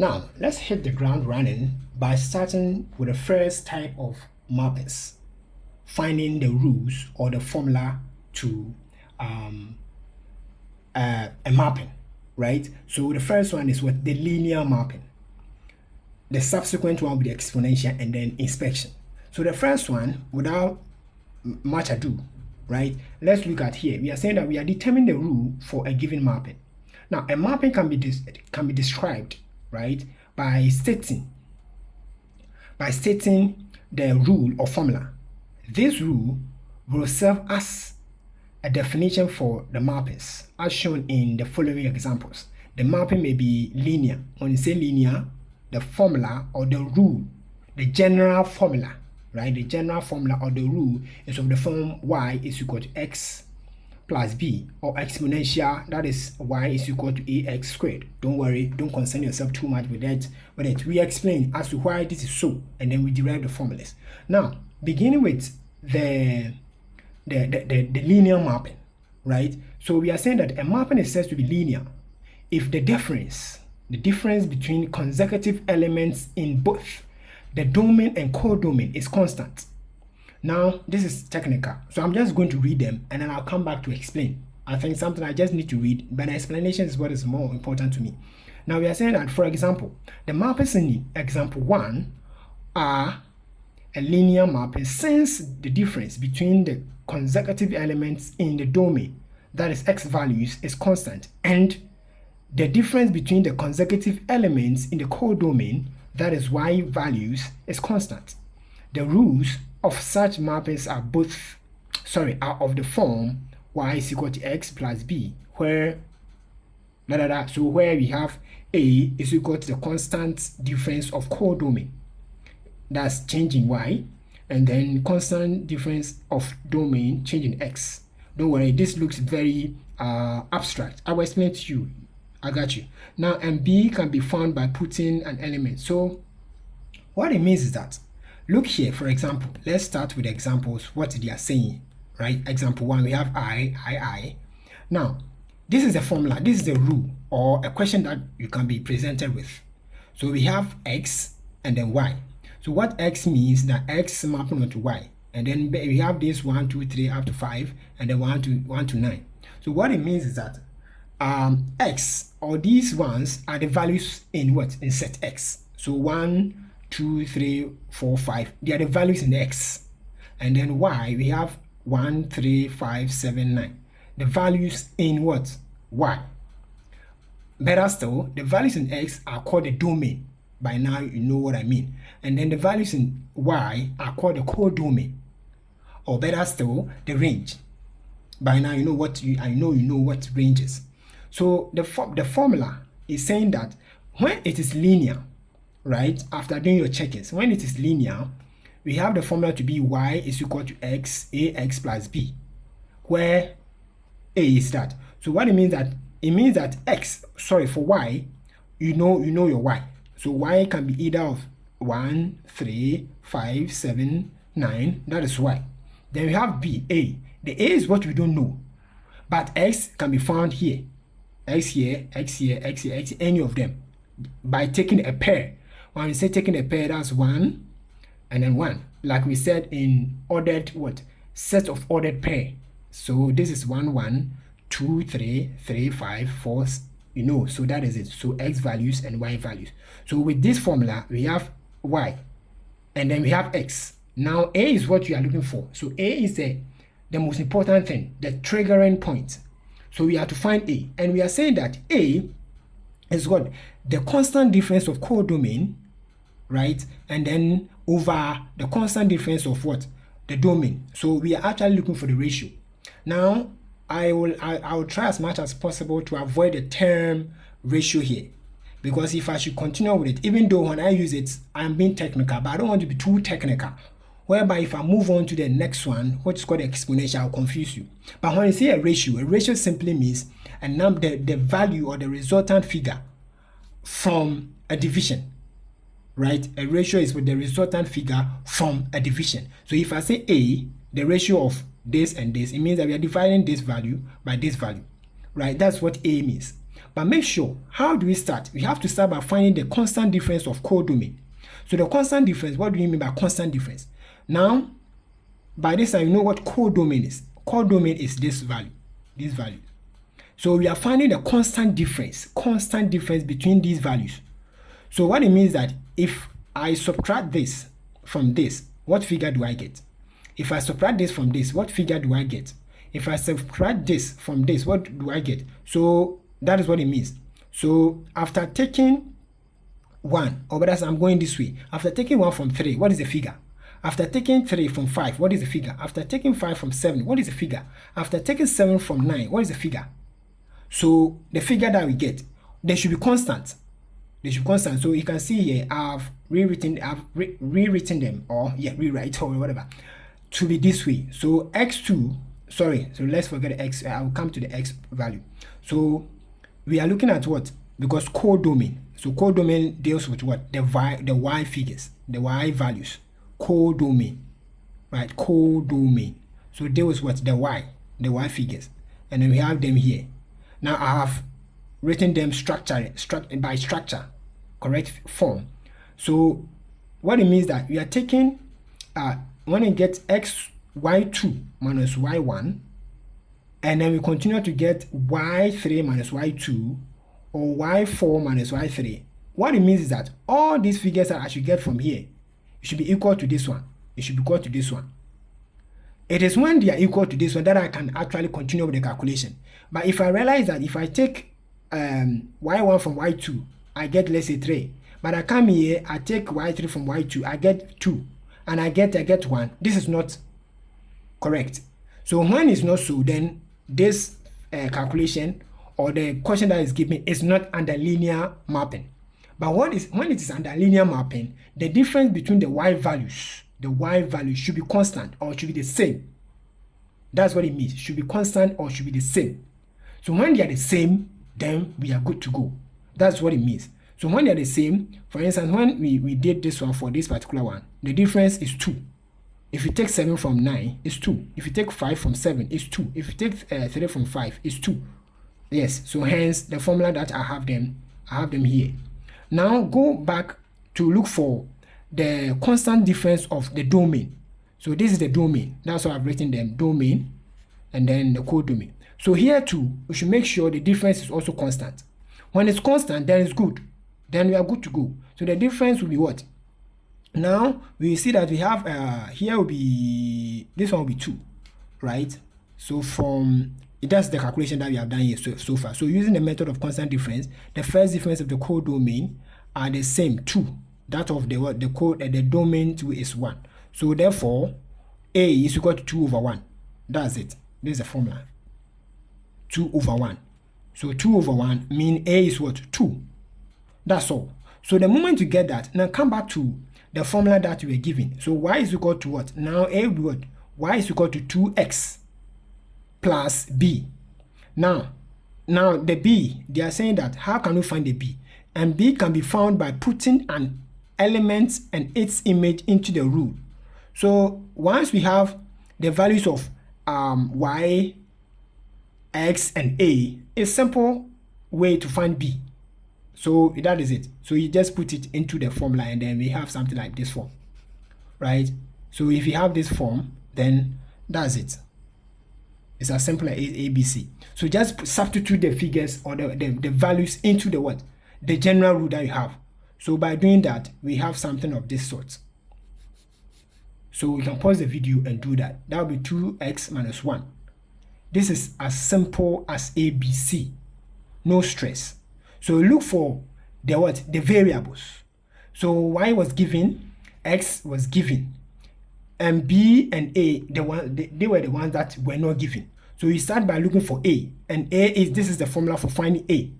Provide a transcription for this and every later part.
Now, let's hit the ground running by starting with the first type of mappings, finding the rules or the formula to a mapping, right? So the first one is what the linear mapping. The subsequent one will be the exponential and then inspection. So the first one, without much ado, right? Let's look at here. We are saying that we are determining the rule for a given mapping. Now, a mapping can be described, right, by stating the rule or formula. This rule will serve as a definition for the mappings, as shown in the following examples. The mapping may be linear. When you say linear, the formula or the rule, the general formula, right? The general formula or the rule is of the form y is equal to x plus b, or exponential, that is y is equal to ax squared. Don't worry, don't concern yourself too much with that. But we explain as to why this is so, and then we derive the formulas. Now, beginning with the linear mapping, right? So we are saying that a mapping is said to be linear if the difference between consecutive elements in both the domain and codomain is constant. Now, this is technical, so I'm just going to read them and then I'll come back to explain. I think something I just need to read, but the explanation is what is more important to me. Now, we are saying that, for example, the mappings in example 1 are a linear mapping since the difference between the consecutive elements in the domain, that is x values, is constant, and the difference between the consecutive elements in the codomain, that is y values, is constant. The rules of such mappings are are of the form y is equal to x plus b, where so where we have a is equal to the constant difference of codomain, that's changing y, and then constant difference of domain changing x. Don't worry, this looks very abstract. I will explain to you. I got you. Now, and b can be found by putting an element. So what it means is that, look here, for example, let's start with examples, what they are saying, right? Example 1, we have I. Now, this is a formula, this is a rule or a question that you can be presented with. So we have x and then y. So what x means, that x mapping onto y. And then we have this 1, 2, 3 up to 5, and then 1 to 9. So what it means is that x, or these ones, are the values in what? In set x. So 1, 2, 3, 4, 5, they are the values in x. And then y, we have 1, 3, 5, 7, 9. The values in what? Y. Better still, the values in x are called the domain. By now you know what I mean. And then the values in y are called the codomain. Or better still, the range. By now you know what you know what range is. So the formula is saying that when it is linear, right, after doing your check-ins, when it is linear, we have the formula to be y is equal to x, ax plus b, where a is that. So what it means that for y, you know your y. So y can be either of 1, 3, 5, 7, 9, that is y. Then we have b, a. The a is what we don't know, but x can be found here. X here, x here, x here, x here, any of them, by taking a pair. When we say taking a pair, that's 1 and then 1. Like we said in ordered set of ordered pair. So this is 1, 1, 2, 3, 3, 5, 4, so that is it. So x values and y values. So with this formula, we have y and then we have x. Now a is what you are looking for. So a is the most important thing, the triggering point. So we have to find a, and we are saying that a is what? The constant difference of codomain, right? And then over the constant difference of what? The domain. So we are actually looking for the ratio. Now, I will try as much as possible to avoid the term ratio here, because if I should continue with it, even though when I use it, I'm being technical, but I don't want to be too technical, whereby if I move on to the next one, which is called exponential, I'll confuse you. But when I say a ratio simply means the value or the resultant figure from a division, right? A ratio is with the resultant figure from a division. So if I say a, the ratio of this and this, it means that we are dividing this value by this value, right? That's what a means. But make sure, how do we start? We have to start by finding the constant difference of codomain. So the constant difference, what do you mean by constant difference? Now, by this time, you know what codomain is. Codomain is this value, this value. So we are finding the constant difference between these values. So what it means that if I subtract this from this, what figure do I get? If I subtract this from this, what figure do I get? If I subtract this from this, what do I get? So that is what it means. So after taking 1, or better, I'm going this way. After taking 1 from 3, what is the figure? After taking 3 from 5, what is the figure? After taking 5 from 7, what is the figure? After taking 7 from 9, what is the figure? So the figure that we get, they should be constant. They should be constant. So you can see here, I've rewritten them, or rewrite or whatever, to be this way. So x2, sorry, so let's forget the x. I will come to the x value. So we are looking at what? Because codomain. So codomain deals with what? The y figures, the y values. Codomain, right? Codomain. So deals with the y figures, and then we have them here. Now I have written them by structure, correct form. So what it means that we are taking when it gets y2 minus y1, and then we continue to get y3 minus y2, or y4 minus y3. What it means is that all these figures that I should get from here, it should be equal to this one. It should be equal to this one. It is when they are equal to this one that I can actually continue with the calculation. But if I realize that if I take y1 from y2, I get, let's say, 3. But I come here, I take y3 from y2, I get 2. And I get 1. This is not correct. So when it's not so, then this calculation or the question that is given is not under linear mapping. But when it is under linear mapping, the difference between the y values should be constant or should be the same. That's what it means. Should be constant or should be the same. So when they are the same, then we are good to go. That's what it means. So when they are the same, for instance, when we did this one for this particular one, the difference is 2. If you take 7 from 9, it's 2. If you take 5 from 7, it's 2. If you take 3 from 5, it's 2. Yes, so hence the formula that I have them here. Now go back to look for the constant difference of the domain. So this is the domain. That's why I've written them, domain, and then the codomain. So here too, we should make sure the difference is also constant. When it's constant, then it's good. Then we are good to go. So the difference will be what? Now we see that we have here will be, this one will be 2, right? So from that's the calculation that we have done here so far. So using the method of constant difference, the first difference of the codomain are the same, 2. That of the domain 2 is 1. So therefore, A is equal to 2 over 1. That's it. This is the formula. 2 over 1. So 2 over 1 mean A is what? 2. That's all. So the moment you get that, now come back to the formula that we were given. So y is equal to what? Now A will be what? Y is equal to 2x plus b. Now the b, they are saying that how can we find the b? And b can be found by putting an element and its image into the rule. So once we have the values of y, x, and a, a simple way to find b. So that is it. So you just put it into the formula and then we have something like this form, right? So if you have this form, then that's it. It's as simple as ABC. So just substitute the figures or the values into the what? The general rule that you have. So by doing that, we have something of this sort. So we can pause the video and do that. That will be 2x minus 1. This is as simple as ABC. No stress. So look for the what? The variables. So y was given, x was given, and b and a, they were the ones that were not given. So you start by looking for a, and this is the formula for finding a.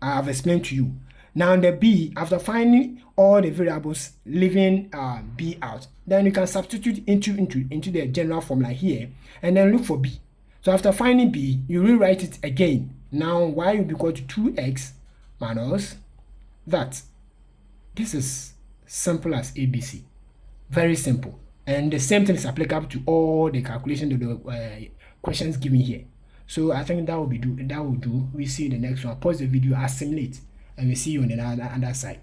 I have explained to you. Now the b, after finding all the variables, leaving b out, then you can substitute into the general formula here, and then look for b. So after finding b, you rewrite it again. Now y will be equal to 2x minus that. This is simple as ABC. Very simple. And the same thing is applicable to all the calculations of the questions given here. So I think that will do. We see you in the next one. Pause the video, assimilate, and we see you on the other side.